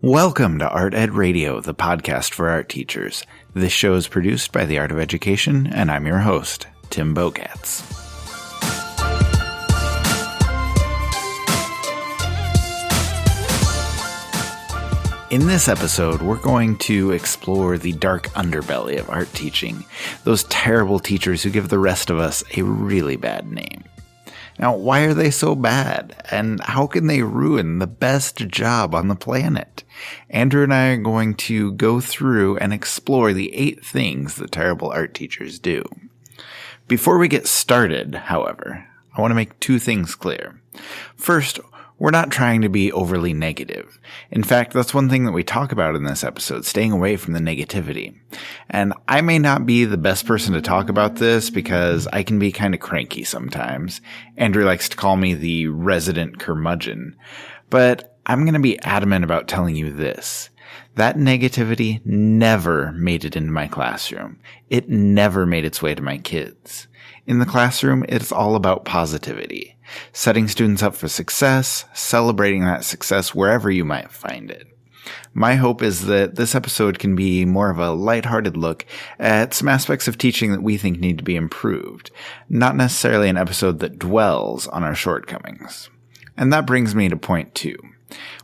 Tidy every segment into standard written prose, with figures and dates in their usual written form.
Welcome to Art Ed Radio, the podcast for art teachers. This show is produced by the Art of Education, and I'm your host, Tim Bogatz. In this episode, we're going to explore the dark underbelly of art teaching, those terrible teachers who give the rest of us a really bad name. Now, why are they so bad? And how can they ruin the best job on the planet? Andrew and I are going to go through and explore the 8 things that terrible art teachers do. Before we get started, however, I want to make 2 things clear. First, we're not trying to be overly negative. In fact, that's one thing that we talk about in this episode, staying away from the negativity. And I may not be the best person to talk about this because I can be kind of cranky sometimes. Andrew likes to call me the resident curmudgeon. But I'm going to be adamant about telling you this. That negativity never made it into my classroom. It never made its way to my kids. In the classroom, it's all about positivity, setting students up for success, celebrating that success wherever you might find it. My hope is that this episode can be more of a lighthearted look at some aspects of teaching that we think need to be improved, not necessarily an episode that dwells on our shortcomings. And that brings me to point 2.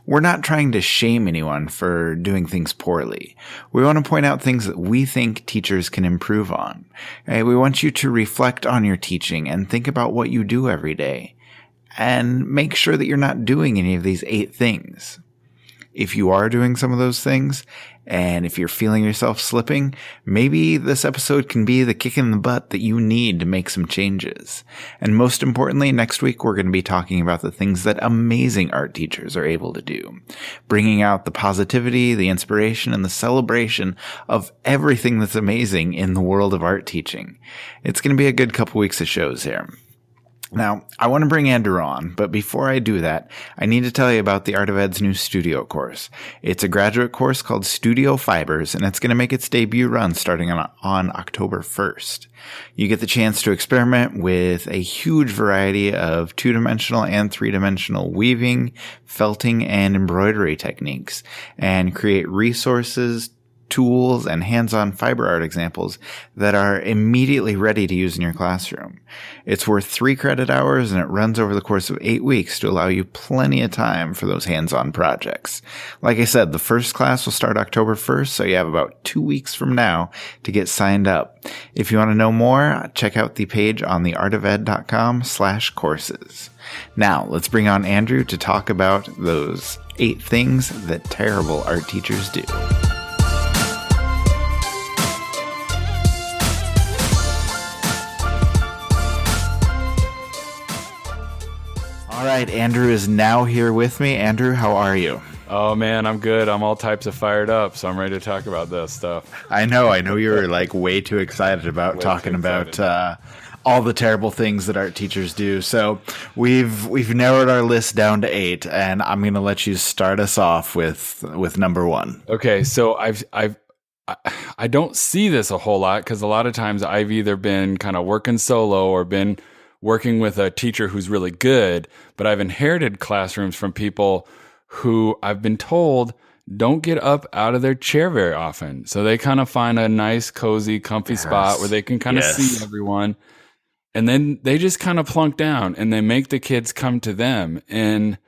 We're not trying to shame anyone for doing things poorly. We want to point out things that we think teachers can improve on. We want you to reflect on your teaching and think about what you do every day. And make sure that you're not doing any of these 8 things. If you are doing some of those things, and if you're feeling yourself slipping, maybe this episode can be the kick in the butt that you need to make some changes. And most importantly, next week we're going to be talking about the things that amazing art teachers are able to do. Bringing out the positivity, the inspiration, and the celebration of everything that's amazing in the world of art teaching. It's going to be a good couple weeks of shows here. Now, I want to bring Andrew on, but before I do that, I need to tell you about the Art of Ed's new studio course. It's a graduate course called Studio Fibers, and it's going to make its debut run starting on October 1st. You get the chance to experiment with a huge variety of 2-dimensional and 3-dimensional weaving, felting, and embroidery techniques, and create resources, tools, and hands-on fiber art examples that are immediately ready to use in your classroom. It's worth 3 credit hours, and it runs over the course of 8 weeks to allow you plenty of time for those hands-on projects. Like I said, the first class will start October 1st, so you have about 2 weeks from now to get signed up. If you want to know more, check out the page on theartofed.com/courses. Now, let's bring on Andrew to talk about those 8 things that terrible art teachers do. All right, Andrew is now here with me. Andrew, how are you? Oh, man, I'm good. I'm all types of fired up, so I'm ready to talk about this stuff. I know you were like way too excited about talking about all the terrible things that art teachers do. So we've narrowed our list down to 8, and I'm going to let you start us off with number 1. Okay, so I don't see this a whole lot because a lot of times I've either been kind of working solo or been working with a teacher who's really good, but I've inherited classrooms from people who I've been told don't get up out of their chair very often. So they kind of find a nice, cozy, comfy spot where they can kind of see everyone. And then they just kind of plunk down and they make the kids come to them. And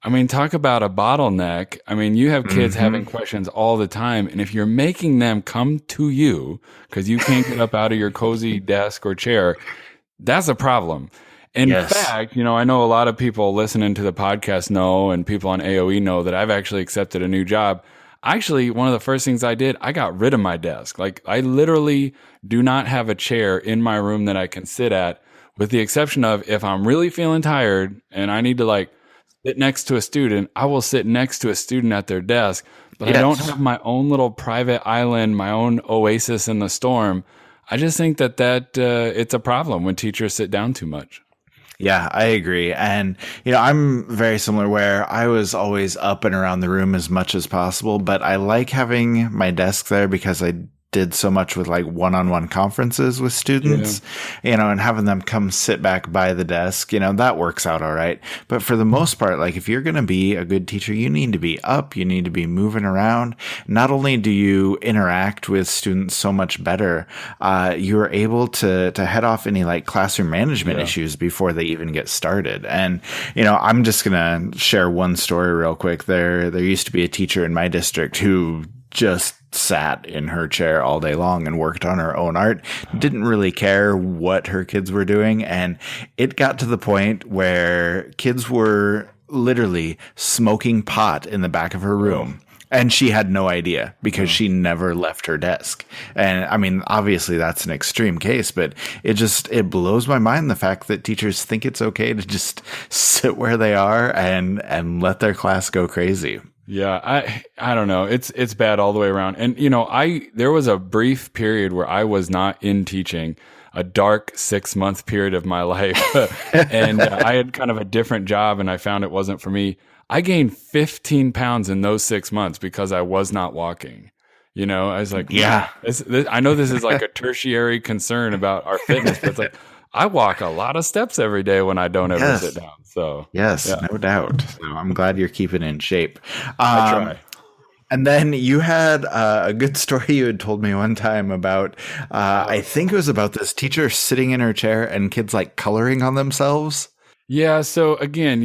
I mean, talk about a bottleneck. I mean, you have kids having questions all the time. And if you're making them come to you because you can't get up out of your cozy desk or chair, that's a problem. In fact, I know a lot of people listening to the podcast know, and people on AOE know that I've actually accepted a new job. Actually, one of the first things I did, I got rid of my desk. Like, I literally do not have a chair in my room that I can sit at, with the exception of if I'm really feeling tired and I need to sit next to a student, I will sit next to a student at their desk. But I don't have my own little private island, my own oasis in the storm. I just think that it's a problem when teachers sit down too much. Yeah, I agree. And, I'm very similar where I was always up and around the room as much as possible, but I like having my desk there because I did so much with like one-on-one conferences with students, and having them come sit back by the desk, that works out all right. But for the most part, like if you're going to be a good teacher, you need to be up, you need to be moving around. Not only do you interact with students so much better, you're able to head off any like classroom management issues before they even get started. And, I'm just going to share one story real quick. There used to be a teacher in my district who just sat in her chair all day long and worked on her own art, didn't really care what her kids were doing. And it got to the point where kids were literally smoking pot in the back of her room. And she had no idea because she never left her desk. And I mean, obviously that's an extreme case, but it blows my mind the fact that teachers think it's okay to just sit where they are and let their class go crazy. Yeah, I don't know. It's bad all the way around. And there was a brief period where I was not in teaching, a dark 6-month period of my life. And I had kind of a different job and I found it wasn't for me. I gained 15 pounds in those 6 months because I was not walking. I was like, I know this is like a tertiary concern about our fitness, but it's like, I walk a lot of steps every day when I don't ever sit down. So no doubt. So I'm glad you're keeping in shape. I try. And then you had a good story you had told me one time about, I think it was about this teacher sitting in her chair and kids like coloring on themselves. Yeah. So again,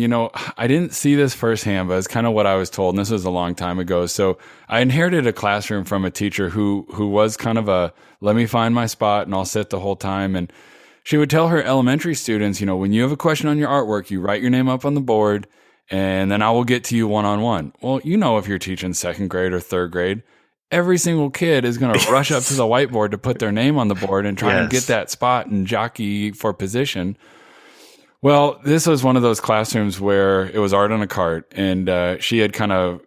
I didn't see this firsthand, but it's kind of what I was told. And this was a long time ago. So I inherited a classroom from a teacher who was kind of let me find my spot and I'll sit the whole time. And she would tell her elementary students, when you have a question on your artwork, you write your name up on the board and then I will get to you one-on-one. Well, if you're teaching 2nd grade or 3rd grade, every single kid is going to rush up to the whiteboard to put their name on the board and try and get that spot and jockey for position. Well, this was one of those classrooms where it was art on a cart and she had kind of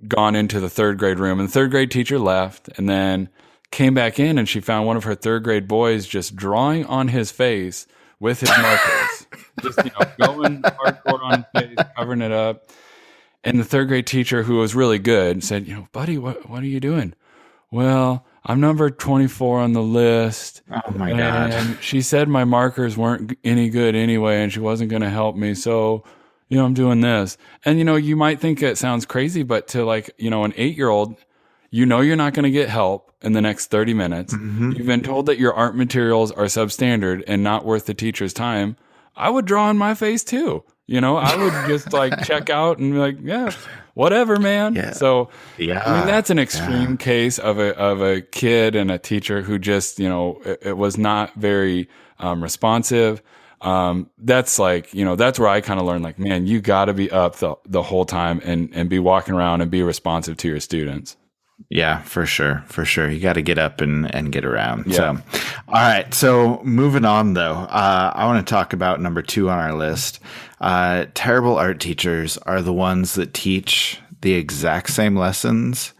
gone into the 3rd grade room and the 3rd grade teacher left and then came back in and she found one of her 3rd grade boys just drawing on his face with his markers, just, going hardcore on his face, covering it up. And the 3rd grade teacher, who was really good, said, buddy, what are you doing? Well, I'm number 24 on the list. Oh my God. And she said my markers weren't any good anyway, and she wasn't going to help me. So, I'm doing this. And, you might think it sounds crazy, but to like, an 8-year-old, you're not going to get help in the next 30 minutes. Mm-hmm. You've been told that your art materials are substandard and not worth the teacher's time. I would draw on my face too. I would just like check out and be like, yeah, whatever, man. Yeah. So, I mean, that's an extreme case of a kid and a teacher who just, it was not very responsive. That's like, that's where I kind of learned like, man, you got to be up the whole time and be walking around and be responsive to your students. Yeah, for sure. For sure. You got to get up and get around. Yeah. So, all right. So moving on though, I want to talk about number 2 on our list. Terrible art teachers are the ones that teach the exact same lessons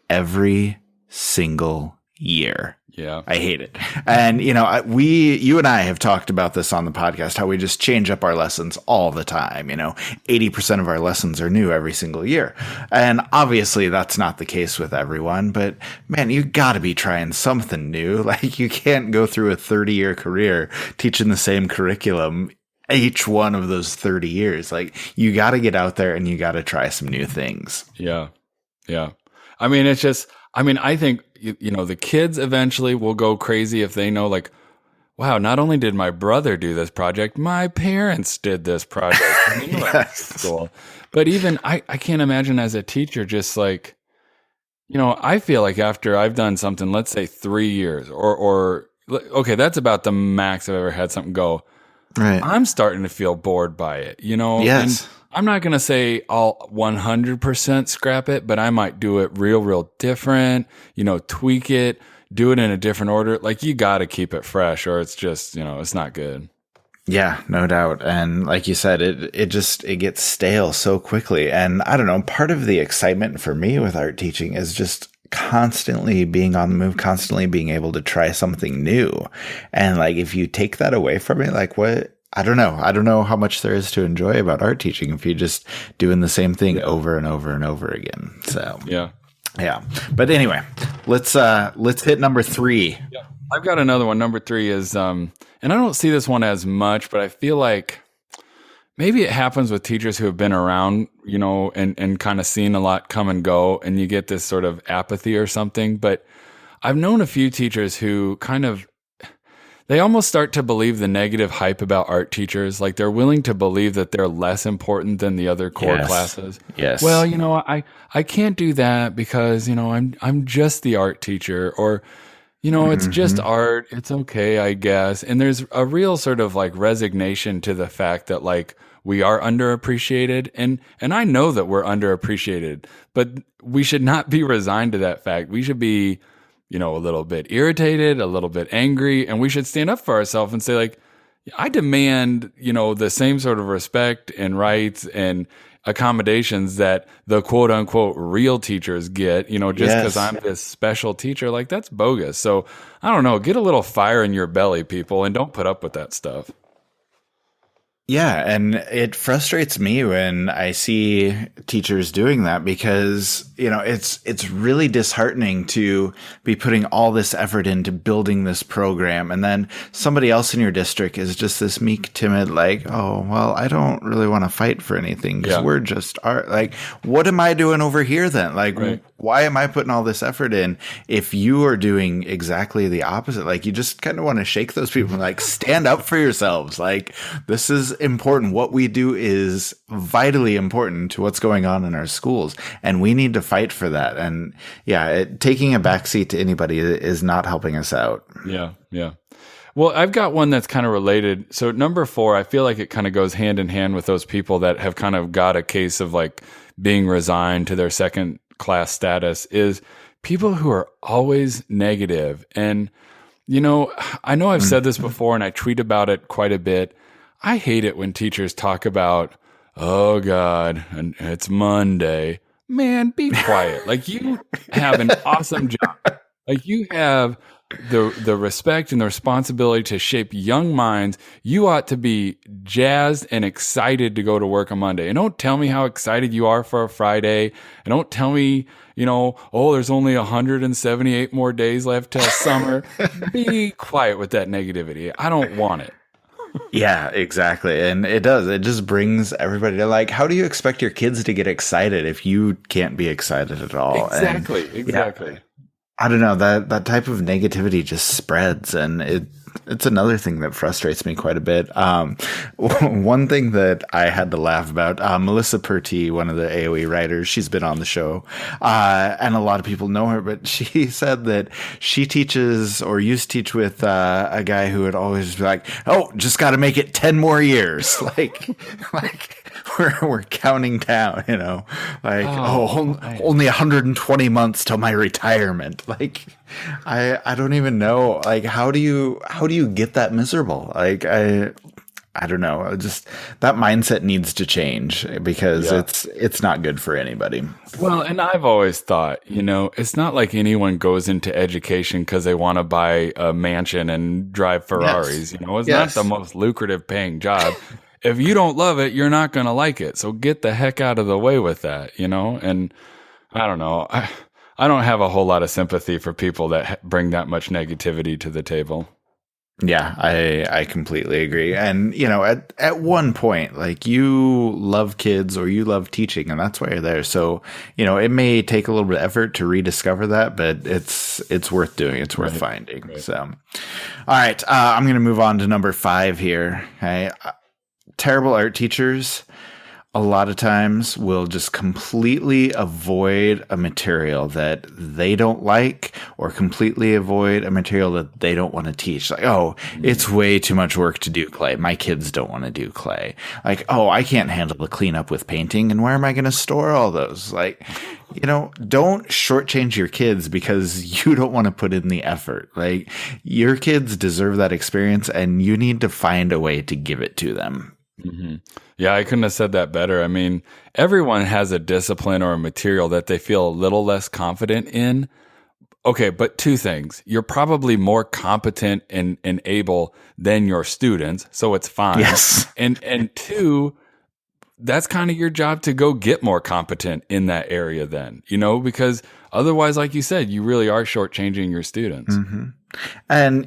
every single year. Yeah. I hate it. And, you and I have talked about this on the podcast, how we just change up our lessons all the time. 80% of our lessons are new every single year. And obviously that's not the case with everyone, but man, you gotta be trying something new. Like you can't go through a 30-year career teaching the same curriculum each one of those 30 years. Like you gotta get out there and you gotta try some new things. Yeah. Yeah. I mean, I think, the kids eventually will go crazy if they know like, wow, not only did my brother do this project, my parents did this project in school. But even I can't imagine as a teacher, just like, I feel like after I've done something, let's say 3 years or okay, that's about the max I've ever had something go. Right. I'm starting to feel bored by it, Yes. And I'm not going to say I'll 100% scrap it, but I might do it real different, tweak it, do it in a different order. Like you got to keep it fresh or it's just, it's not good. Yeah, no doubt. And like you said, it gets stale so quickly. And I don't know, part of the excitement for me with art teaching is just constantly being on the move, constantly being able to try something new. And like, if you take that away from me, like what? I don't know. I don't know how much there is to enjoy about art teaching if you're just doing the same thing over and over and over again. So, yeah. But anyway, let's hit number 3. Yeah. I've got another one. Number 3 is, and I don't see this one as much, but I feel like maybe it happens with teachers who have been around, and kind of seen a lot come and go, and you get this sort of apathy or something. But I've known a few teachers who they almost start to believe the negative hype about art teachers. Like they're willing to believe that they're less important than the other core classes. Yes. Well, I can't do that because, I'm just the art teacher, or, it's just art. It's okay, I guess. And there's a real sort of like resignation to the fact that like we are underappreciated. And I know that we're underappreciated, but we should not be resigned to that fact. We should be, a little bit irritated, a little bit angry, and we should stand up for ourselves and say, like, I demand, the same sort of respect and rights and accommodations that the quote unquote real teachers get, just because I'm this special teacher. Like, that's bogus. So I don't know, get a little fire in your belly, people, and don't put up with that stuff. Yeah, and it frustrates me when I see teachers doing that because, it's really disheartening to be putting all this effort into building this program, and then somebody else in your district is just this meek, timid, like, oh, well, I don't really want to fight for anything because we're just art. Like, what am I doing over here then? Like, why am I putting all this effort in if you are doing exactly the opposite? Like, you just kind of want to shake those people and like, stand up for yourselves. Like, this is important. What we do is vitally important to what's going on in our schools, and we need to fight for that. And taking a backseat to anybody is not helping us out. Yeah. Well, I've got one that's kind of related. So number 4, I feel like it kind of goes hand in hand with those people that have kind of got a case of like being resigned to their second class status, is people who are always negative. And, I know I've said this before and I tweet about it quite a bit. I hate it when teachers talk about, oh God, and it's Monday. Man, be quiet. Like, you have an awesome job. Like, you have the respect and the responsibility to shape young minds. You ought to be jazzed and excited to go to work on Monday. And don't tell me how excited you are for a Friday. And don't tell me, there's only 178 more days left till summer. Be quiet with that negativity. I don't want it. Yeah, exactly. And it does. It just brings everybody to like, how do you expect your kids to get excited if you can't be excited at all? Exactly. Yeah, I don't know, that type of negativity just spreads, and it's another thing that frustrates me quite a bit. One thing that I had to laugh about, Melissa Perty, one of the AOE writers, she's been on the show, and a lot of people know her, but she said that she teaches or used to teach with a guy who would always be like, oh, just got to make it 10 more years. like we're counting down, only 120 months till my retirement. Like, I don't even know. Like, how do you get that miserable? Like, I don't know. Just that mindset needs to change because it's not good for anybody. Well, and I've always thought, it's not like anyone goes into education because they want to buy a mansion and drive Ferraris. It's not the most lucrative paying job. If you don't love it, you're not going to like it. So get the heck out of the way with that, And I don't know. I don't have a whole lot of sympathy for people that bring that much negativity to the table. Yeah, I completely agree. And, at one point, like, you love kids or you love teaching, and that's why you're there. So, it may take a little bit of effort to rediscover that, but it's worth doing. It's worth finding. Right. So, all right, I'm going to move on to number 5 here. Okay. Terrible art teachers a lot of times will just completely avoid a material that they don't like, or completely avoid a material that they don't want to teach. Like, oh, it's way too much work to do clay. My kids don't want to do clay. Like, oh, I can't handle the cleanup with painting, and where am I going to store all those? Like, don't shortchange your kids because you don't want to put in the effort. Like, your kids deserve that experience, and you need to find a way to give it to them. Mm-hmm. Yeah, I couldn't have said that better. I mean, everyone has a discipline or a material that they feel a little less confident in. Okay, but 2 things. You're probably more competent and able than your students, so it's fine. Yes. And 2, that's kind of your job to go get more competent in that area then, because otherwise, like you said, you really are shortchanging your students. And,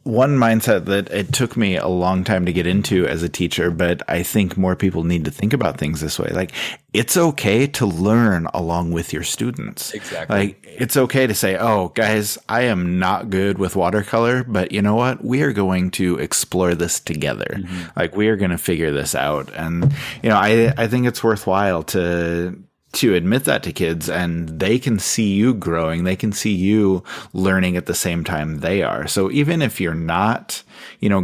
one mindset that it took me a long time to get into as a teacher, but I think more people need to think about things this way. Like, it's okay to learn along with your students. Exactly. Like, it's okay to say, oh, guys, I am not good with watercolor, but you know what? We are going to explore this together. Like, we are going to figure this out. And, I think it's worthwhile to admit that to kids, and they can see you growing. They can see you learning at the same time they are. So even if you're not,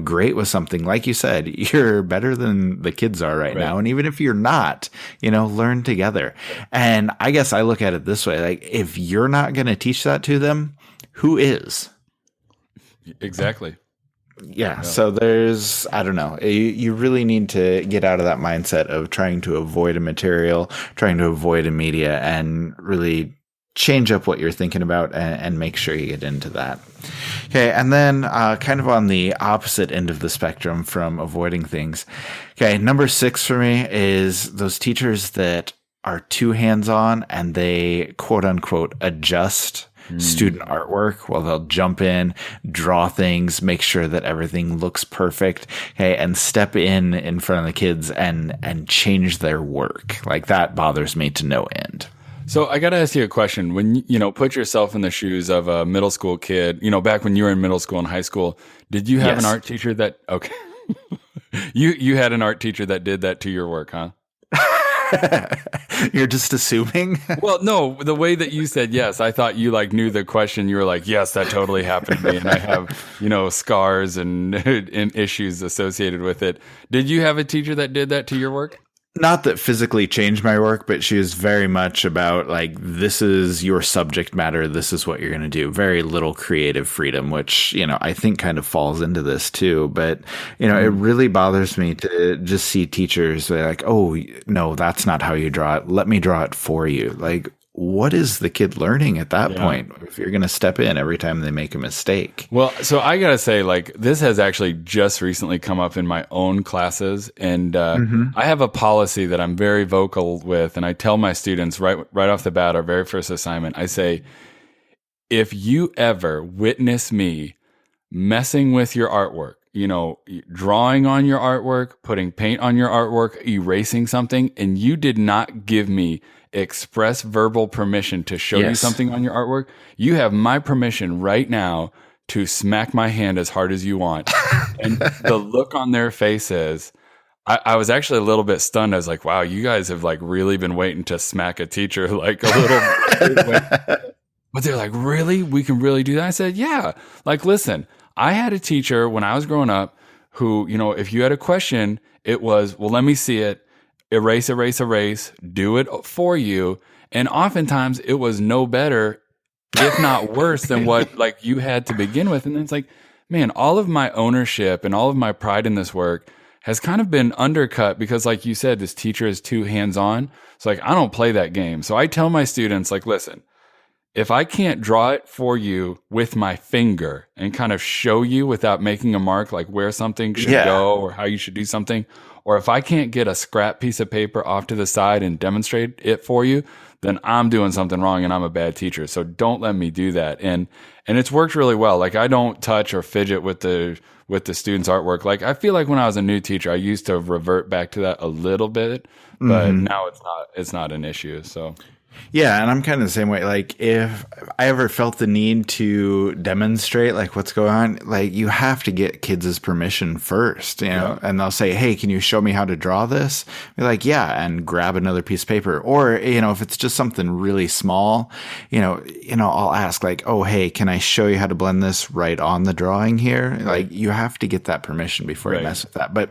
great with something, like you said, you're better than the kids are right now. And even if you're not, learn together. And I guess I look at it this way, like, if you're not going to teach that to them, who is? Exactly. Yeah. So there's, I don't know, you really need to get out of that mindset of trying to avoid a material, trying to avoid a media, and really change up what you're thinking about and make sure you get into that. Okay. And then kind of on the opposite end of the spectrum from avoiding things. Okay. Number 6 for me is those teachers that are too hands-on and they quote unquote adjust student artwork. Well, they'll jump in, draw things, make sure that everything looks perfect, okay, and step in front of the kids and change their work. Like, that bothers me to no end. So I got to ask you a question. When, put yourself in the shoes of a middle school kid, back when you were in middle school and high school, did you have an art teacher that, okay, you had an art teacher that did that to your work, huh? You're just assuming? Well, no, the way that you said yes, I thought you knew the question. You were like, yes, that totally happened to me. And I have, scars and issues associated with it. Did you have a teacher that did that to your work? Not that physically changed my work, but she was very much about like, this is your subject matter. This is what you're going to do. Very little creative freedom, which, I think kind of falls into this too. But, it really bothers me to just see teachers like, oh, no, that's not how you draw it. Let me draw it for you. Like, what is the kid learning at that point if you're going to step in every time they make a mistake? Well, so I got to say, this has actually just recently come up in my own classes. And I have a policy that I'm very vocal with. And I tell my students right off the bat, our very first assignment, I say, if you ever witness me messing with your artwork, drawing on your artwork, putting paint on your artwork, erasing something, and you did not give me express verbal permission to show you something on your artwork, you have my permission right now to smack my hand as hard as you want. And the look on their faces, I was actually a little bit stunned. I was like, wow, you guys have really been waiting to smack a teacher a little. But they're like, really? We can really do that? I said, yeah. Listen, I had a teacher when I was growing up who, if you had a question, it was, well, let me see it. Erase, erase, erase, do it for you. And oftentimes it was no better, if not worse than what you had to begin with. And then it's like, man, all of my ownership and all of my pride in this work has kind of been undercut because like you said, this teacher is too hands-on. So I don't play that game. So I tell my students listen, if I can't draw it for you with my finger and kind of show you without making a mark, where something should go or how you should do something, or if I can't get a scrap piece of paper off to the side and demonstrate it for you, then I'm doing something wrong and I'm a bad teacher. So don't let me do that. And it's worked really well. I don't touch or fidget with the students' artwork. I feel like when I was a new teacher, I used to revert back to that a little bit, but now it's not an issue. So. Yeah, and I'm kind of the same way. If I ever felt the need to demonstrate what's going on, you have to get kids' permission first, and they'll say, hey, can you show me how to draw this? Be like, yeah, and grab another piece of paper. Or, if it's just something really small, I'll ask oh, hey, can I show you how to blend this right on the drawing here? You have to get that permission before you mess with that. But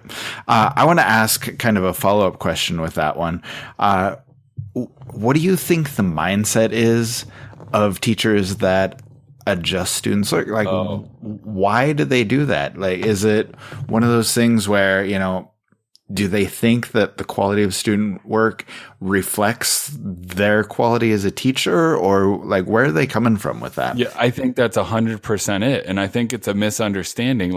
I want to ask kind of a follow-up question with that one. What do you think the mindset is of teachers that adjust students' work? Why do they do that? Is it one of those things where, do they think that the quality of student work reflects their quality as a teacher, or where are they coming from with that? Yeah, I think that's 100% it. And I think it's a misunderstanding.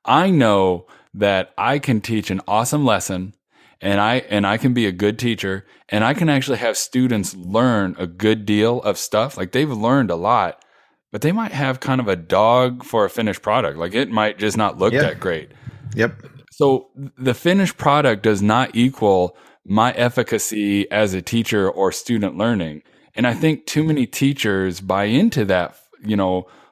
I know that I can teach an awesome lesson and I can be a good teacher, and I can actually have students learn a good deal of stuff. Like they've learned a lot, but they might have kind of a dog for a finished product. Like it might just not look that great. Yep. So the finished product does not equal my efficacy as a teacher or student learning. And I think too many teachers buy into that,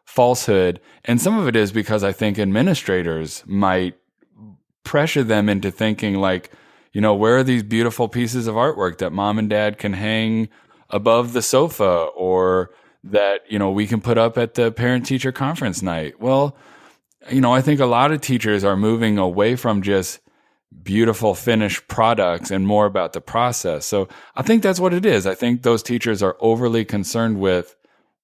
falsehood. And some of it is because I think administrators might pressure them into thinking like, where are these beautiful pieces of artwork that mom and dad can hang above the sofa, or that, we can put up at the parent teacher conference night. Well, I think a lot of teachers are moving away from just beautiful finished products and more about the process. So I think that's what it is. I think those teachers are overly concerned with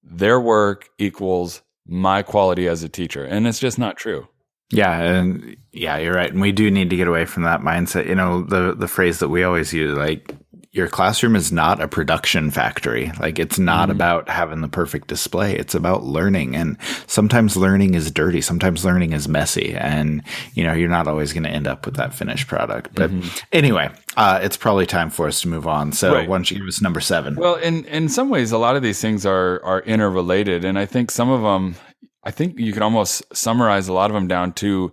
their work equals my quality as a teacher. And it's just not true. Yeah. And you're right. And we do need to get away from that mindset. The phrase that we always use, like, your classroom is not a production factory. Like, it's not about having the perfect display. It's about learning. And sometimes learning is dirty. Sometimes learning is messy. And, you're not always going to end up with that finished product. But anyway, it's probably time for us to move on. So why don't you give us number 7? Well, in some ways, a lot of these things are interrelated. And I think some of them, you can almost summarize a lot of them down to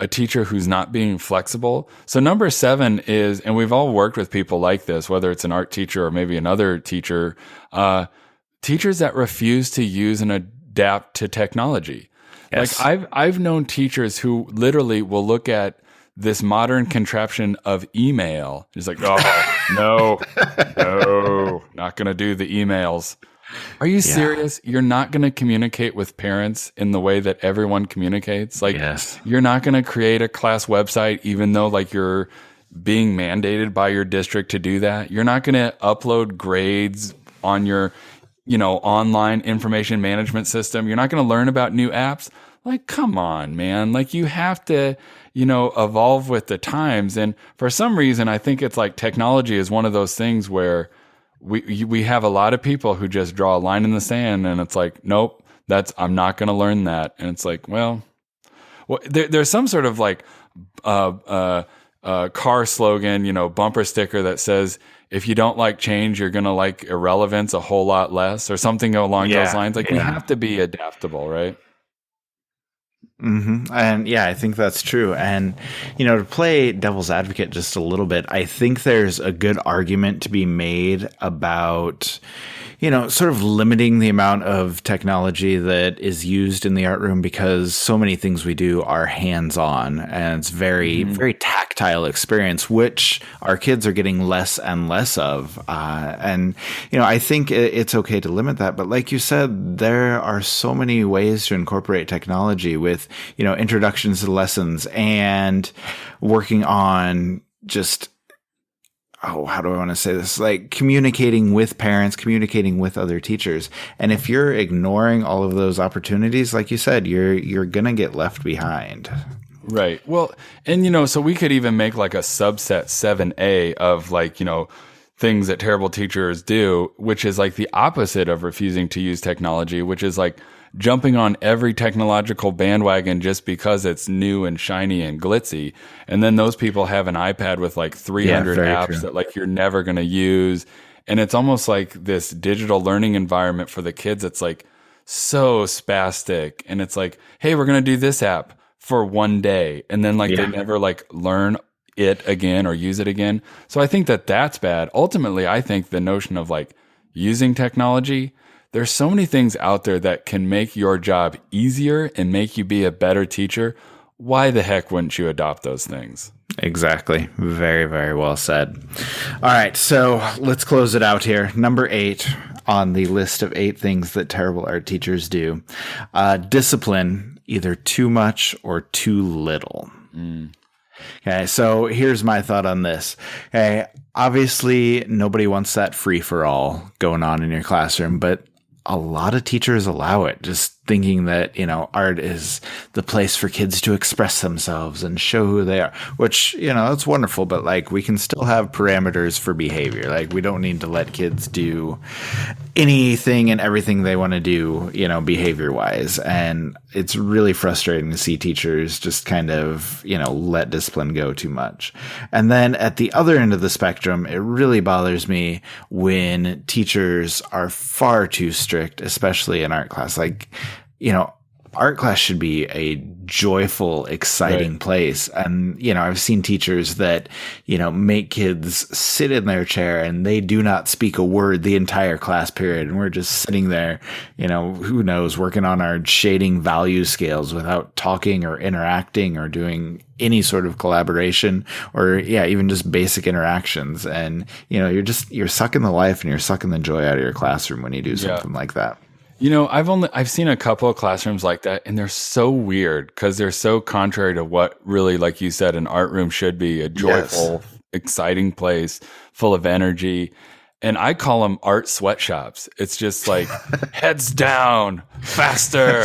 a teacher who's not being flexible. So number 7 is, and we've all worked with people like this, whether it's an art teacher or maybe another teacher, teachers that refuse to use and adapt to technology. Yes. Like I've known teachers who literally will look at this modern contraption of email. He's like, oh, no, not going to do the emails. Are you serious? You're not going to communicate with parents in the way that everyone communicates? Like, You're not going to create a class website, even though like you're being mandated by your district to do that. You're not going to upload grades on your, online information management system. You're not going to learn about new apps. Like, come on, man. Like, you have to, evolve with the times. And for some reason, I think it's like technology is one of those things where we have a lot of people who just draw a line in the sand, and it's like, nope, I'm not going to learn that. And it's like, well, there's some sort of like car slogan, bumper sticker that says, if you don't like change, you're going to like irrelevance a whole lot less, or something along those lines. Like, we have to be adaptable, right? And I think that's true. And, to play devil's advocate just a little bit, I think there's a good argument to be made about, sort of limiting the amount of technology that is used in the art room, because so many things we do are hands-on, and it's very, very tactile experience, which our kids are getting less and less of. And I think it's okay to limit that. But like you said, there are so many ways to incorporate technology with, introductions to lessons and working on just, how do I want to say this? Like communicating with parents, communicating with other teachers. And if you're ignoring all of those opportunities, like you said, you're going to get left behind. Right. Well, and, so we could even make like a subset 7A of like, things that terrible teachers do, which is like the opposite of refusing to use technology, which is like jumping on every technological bandwagon just because it's new and shiny and glitzy. And then those people have an iPad with like 300 apps that like you're never going to use. And it's almost like this digital learning environment for the kids. It's like so spastic. And it's like, hey, we're going to do this app for one day. And then like they never like learn it again or use it again. So I think that that's bad. Ultimately, I think the notion of like using technology, there's so many things out there that can make your job easier and make you be a better teacher. Why the heck wouldn't you adopt those things? Exactly. Very, very well said. All right. So let's close it out here. Number 8 on the list of 8 things that terrible art teachers do. Discipline, either too much or too little. Okay, so here's my thought on this. Okay, obviously nobody wants that free for all going on in your classroom, but a lot of teachers allow it. Just thinking that, art is the place for kids to express themselves and show who they are, which, that's wonderful. But like, we can still have parameters for behavior. Like, we don't need to let kids do anything and everything they want to do, behavior wise. And it's really frustrating to see teachers just kind of, let discipline go too much. And then at the other end of the spectrum, it really bothers me when teachers are far too strict, especially in art class. Like, art class should be a joyful, exciting place. And, I've seen teachers that, make kids sit in their chair and they do not speak a word the entire class period. And we're just sitting there, who knows, working on our shading value scales without talking or interacting or doing any sort of collaboration or even just basic interactions. And, you're sucking the life and you're sucking the joy out of your classroom when you do something like that. I've seen a couple of classrooms like that, and they're so weird because they're so contrary to what really, like you said, an art room should be, a joyful, exciting place full of energy. And I call them art sweatshops. It's just like heads down, faster,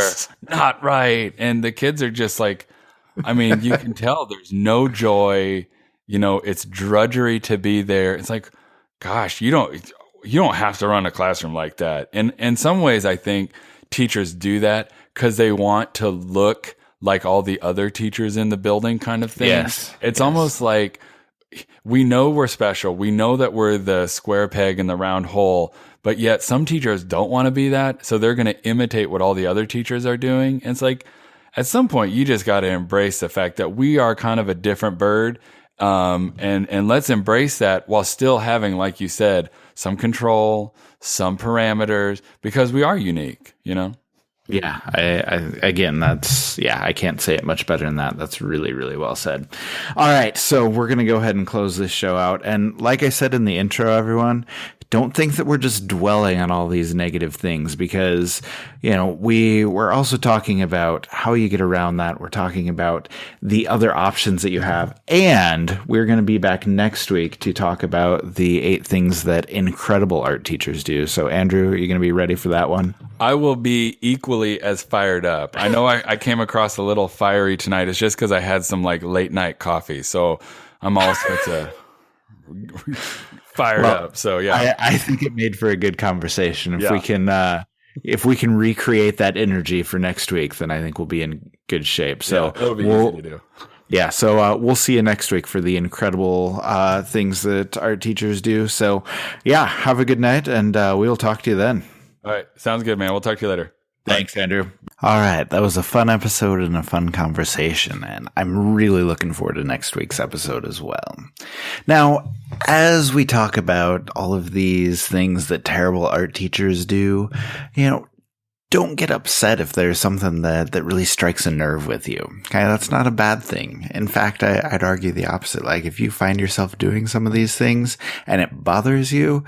not right. And the kids are just like, you can tell there's no joy. It's drudgery to be there. It's like, gosh, you don't have to run a classroom like that. And in some ways, I think teachers do that because they want to look like all the other teachers in the building kind of thing. It's almost like we know we're special. We know that we're the square peg in the round hole, but yet some teachers don't want to be that. So they're going to imitate what all the other teachers are doing. And it's like, at some point, you just got to embrace the fact that we are kind of a different bird. And let's embrace that while still having, like you said, some control, some parameters, because we are unique, Yeah, I can't say it much better than that. That's really, really well said. All right, so we're going to go ahead and close this show out. And like I said in the intro, everyone, don't think that we're just dwelling on all these negative things because, we're also talking about how you get around that. We're talking about the other options that you have. And we're going to be back next week to talk about the 8 things that incredible art teachers do. So, Andrew, are you going to be ready for that one? I will be equally as fired up. I know I came across a little fiery tonight. It's just because I had some late night coffee. So I'm all sorts of fired up. So yeah, I think it made for a good conversation. If we can recreate that energy for next week, then I think we'll be in good shape. So it'll be easy to do. Yeah, so we'll see you next week for the incredible things that art teachers do. So yeah, have a good night, and we'll talk to you then. All right, sounds good, man. We'll talk to you later. Thanks, Andrew. All right, that was a fun episode and a fun conversation, and I'm really looking forward to next week's episode as well. Now, as we talk about all of these things that terrible art teachers do, don't get upset if there's something that really strikes a nerve with you. Okay, that's not a bad thing. In fact, I'd argue the opposite. Like, if you find yourself doing some of these things and it bothers you,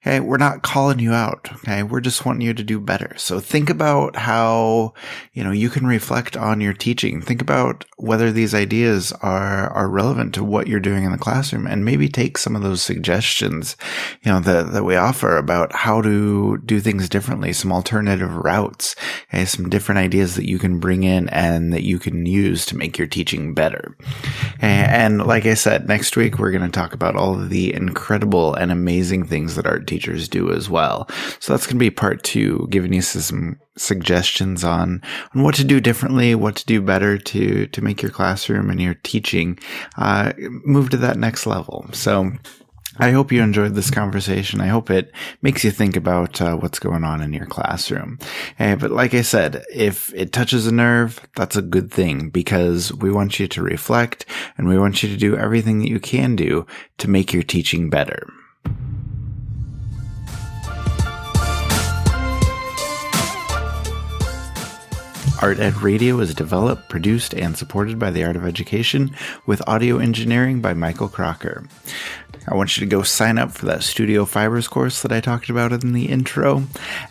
okay, we're not calling you out. Okay, we're just wanting you to do better. So think about how, you can reflect on your teaching. Think about whether these ideas are relevant to what you're doing in the classroom, and maybe take some of those suggestions, that we offer about how to do things differently, some alternative routes, okay, some different ideas that you can bring in and that you can use to make your teaching better. And like I said, next week, we're going to talk about all of the incredible and amazing things that art teachers do as well. So that's going to be part 2, giving you some suggestions on what to do differently, what to do better to make your classroom and your teaching move to that next level. So I hope you enjoyed this conversation. I hope it makes you think about what's going on in your classroom. But like I said, if it touches a nerve, that's a good thing, because we want you to reflect and we want you to do everything that you can do to make your teaching better. Art Ed Radio is developed, produced, and supported by the Art of Education, with audio engineering by Michael Crocker. I want you to go sign up for that Studio Fibers course that I talked about in the intro.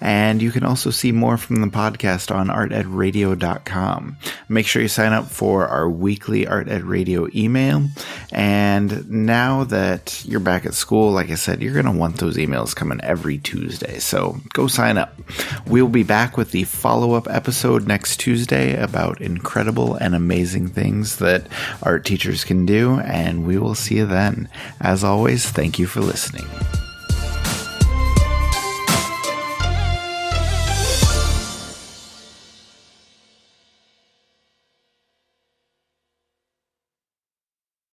And you can also see more from the podcast on artedradio.com. Make sure you sign up for our weekly Art Ed Radio email. And now that you're back at school, like I said, you're going to want those emails coming every Tuesday. So go sign up. We'll be back with the follow-up episode next Tuesday about incredible and amazing things that art teachers can do. And we will see you then. As always, thank you for listening.